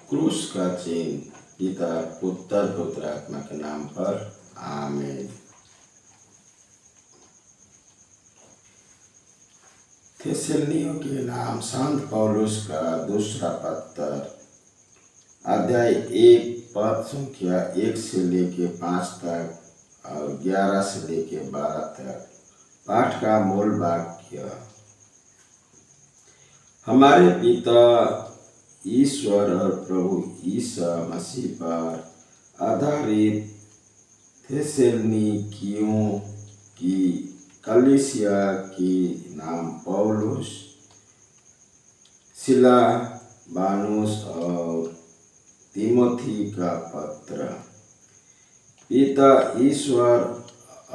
क्रूस का चिन्ह। पिता पुत्र पवित्र आत्मा के नाम पर आमीन। थिस्सलुनीकियों के नाम संत पौलुस का दूसरा पत्र, अध्याय 1 पद संख्या 1 से लेके 5 तक और 11 से लेके 12 तक। पाठ का मूल वाक्य, हमारे पिता ईश्वर और प्रभु ईसा मसीह पर आधारित थिस्सलुनीकियों की कलीसिया की नाम पौलुस, सिलवानुस और तीमोथी का पत्र। पिता ईश्वर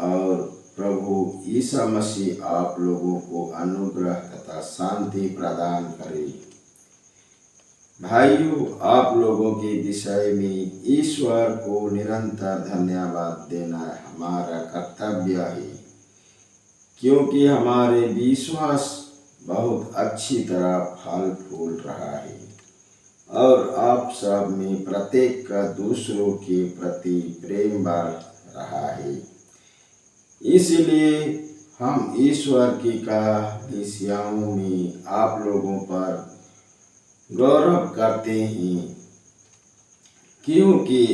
और प्रभु ईसा मसीह आप लोगों को अनुग्रह तथा शांति प्रदान करे। भाइयों, आप लोगों के विषय में ईश्वर को निरंतर धन्यवाद देना हमारा कर्तव्य है, क्योंकि हमारे विश्वास बहुत अच्छी तरह फल फूल रहा है और आप सब में प्रत्येक का दूसरों के प्रति प्रेम बढ़ रहा है। इसलिए हम ईश्वर की कलीसियाओं में आप लोगों पर गौरव करते हैं, क्योंकि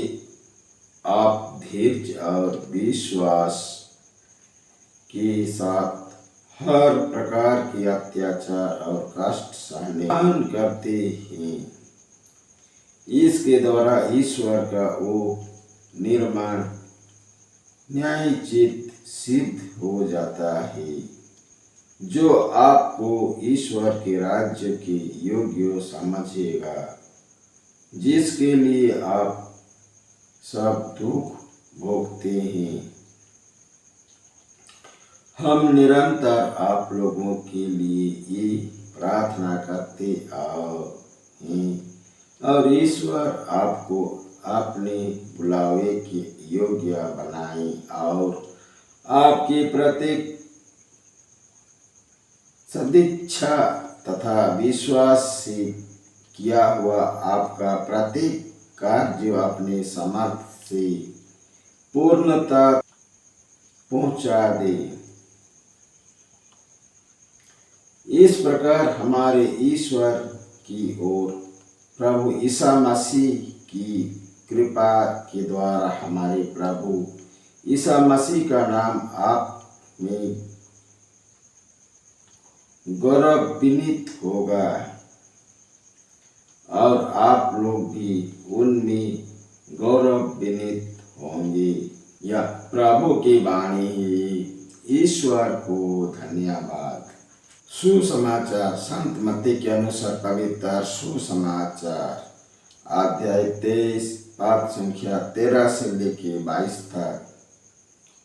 आप धैर्य और विश्वास के साथ हर प्रकार की अत्याचार और कष्ट सहने करते हैं। इसके द्वारा ईश्वर का वो निर्माण न्यायोचित सिद्ध हो जाता है, जो आपको ईश्वर के राज्य के योग्य समझेगा, जिसके लिए आप सब दुख भोगते हैं। हम निरंतर आप लोगों के लिए ये प्रार्थना करते हैं और ईश्वर आपको अपने बुलावे के योग्य बनाए और आपकी प्रत्येक सदिच्छा तथा विश्वास से किया हुआ आपका प्रत्येक कार्य अपने समर्थ से पूर्णता पहुंचा दे। इस प्रकार हमारे ईश्वर की ओर प्रभु ईसा मसीह की कृपा के द्वारा हमारे प्रभु ईसा मसीह का नाम आप में गौरवान्वित होगा और आप लोग भी उनमें गौरवान्वित होंगे। यह प्रभु की वाणी है। ईश्वर को धन्यवाद। सुसमाचार, संत मत्ती के अनुसार पवित्र सुसमाचार, अध्याय 23 पद संख्या 13 से लेके 22 तक।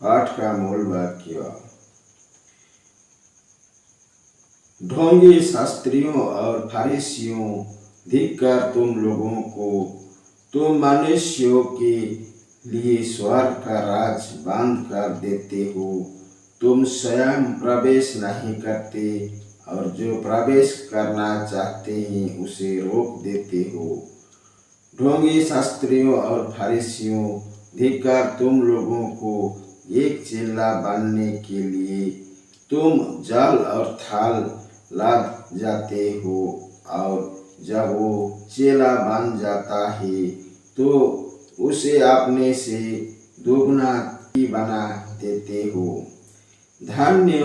पाठ का मूल वाक्य, ढोंगी शास्त्रियों और फरीसियों, धिक्कार तुम लोगों को! तुम मनुष्यों के लिए स्वर्ग का राज बंद कर देते हो। तुम स्वयं प्रवेश नहीं करते और जो प्रवेश करना चाहते हैं उसे रोक देते हो। ढोंगी शास्त्रियों और फरीसियों, धिक्कार तुम लोगों को! एक चेला बनने के लिए तुम जल और थल लाद जाते हो और जब वो चेला बन जाता है तो उसे अपने से दुगना बना देते हो। धन्य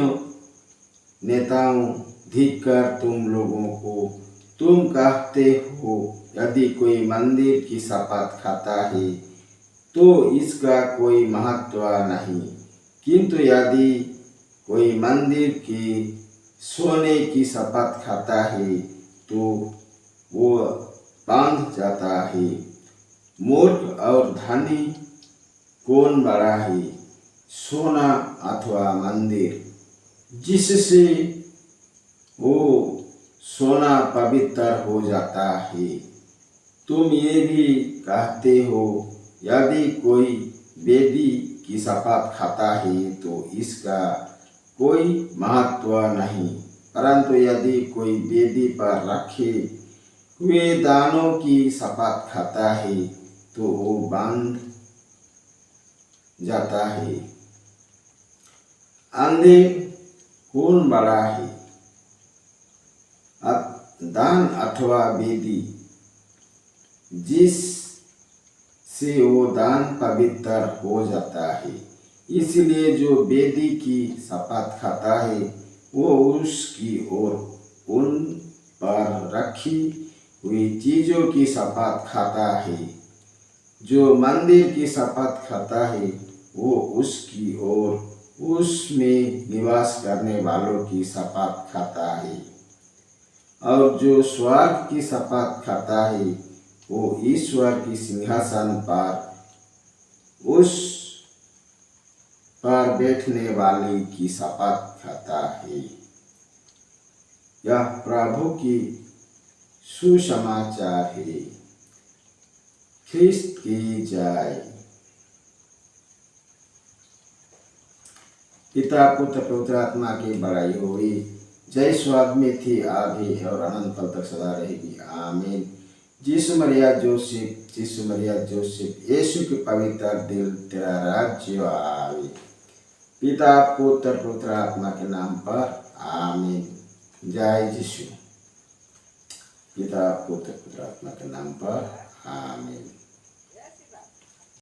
नेताओं, धिक्कार तुम लोगों को! तुम कहते हो यदि कोई मंदिर की शपथ खाता है तो इसका कोई महत्व नहीं, किंतु यदि कोई मंदिर की सोने की शपथ खाता है तो वो बांध जाता है। मूर्ख और धनी कौन बड़ा है, सोना अथवा मंदिर, जिससे वो सोना पवित्र हो जाता है? तुम ये भी कहते हो यदि कोई वेदी की शपथ खाता है तो इसका कोई महत्व नहीं, परंतु यदि कोई वेदी पर रखे हुए दानों की शपथ खाता है तो वो बांध जाता है। अंधे कौन बड़ा है, दान अथवा वेदी, जिससे वो दान पवित्र हो जाता है। इसलिए जो वेदी की शपथ खाता है वो उसकी और उन पर रखी हुई चीजों की शपथ खाता है। जो मंदिर की शपथ खाता है वो उसकी और उसमें निवास करने वालों की शपथ खाता है। और जो स्वर्ग की शपथ खाता है वो ईश्वर की सिंहासन पर उस पर बैठने वाले की शपथ खाता है। यह प्रभु की सुसमाचार है। ख्रिस्त की जय। पिता पुत्र पवित्र आत्मा की बड़ाई हुई। जय स्वर्ग में थी, आधी और अनंत काल तक सदा रहेगी, आमीन। यीशु मरिया जोसेफ, यीशु मरिया जोसेफ, यीशु के पवित्र दिल, तेरा राज्य आवे। पिता पुत्र पवित्र आत्मा के नाम पर, आमीन। जय यीशु। पिता पुत्र पवित्र आत्मा के नाम पर, आमीन।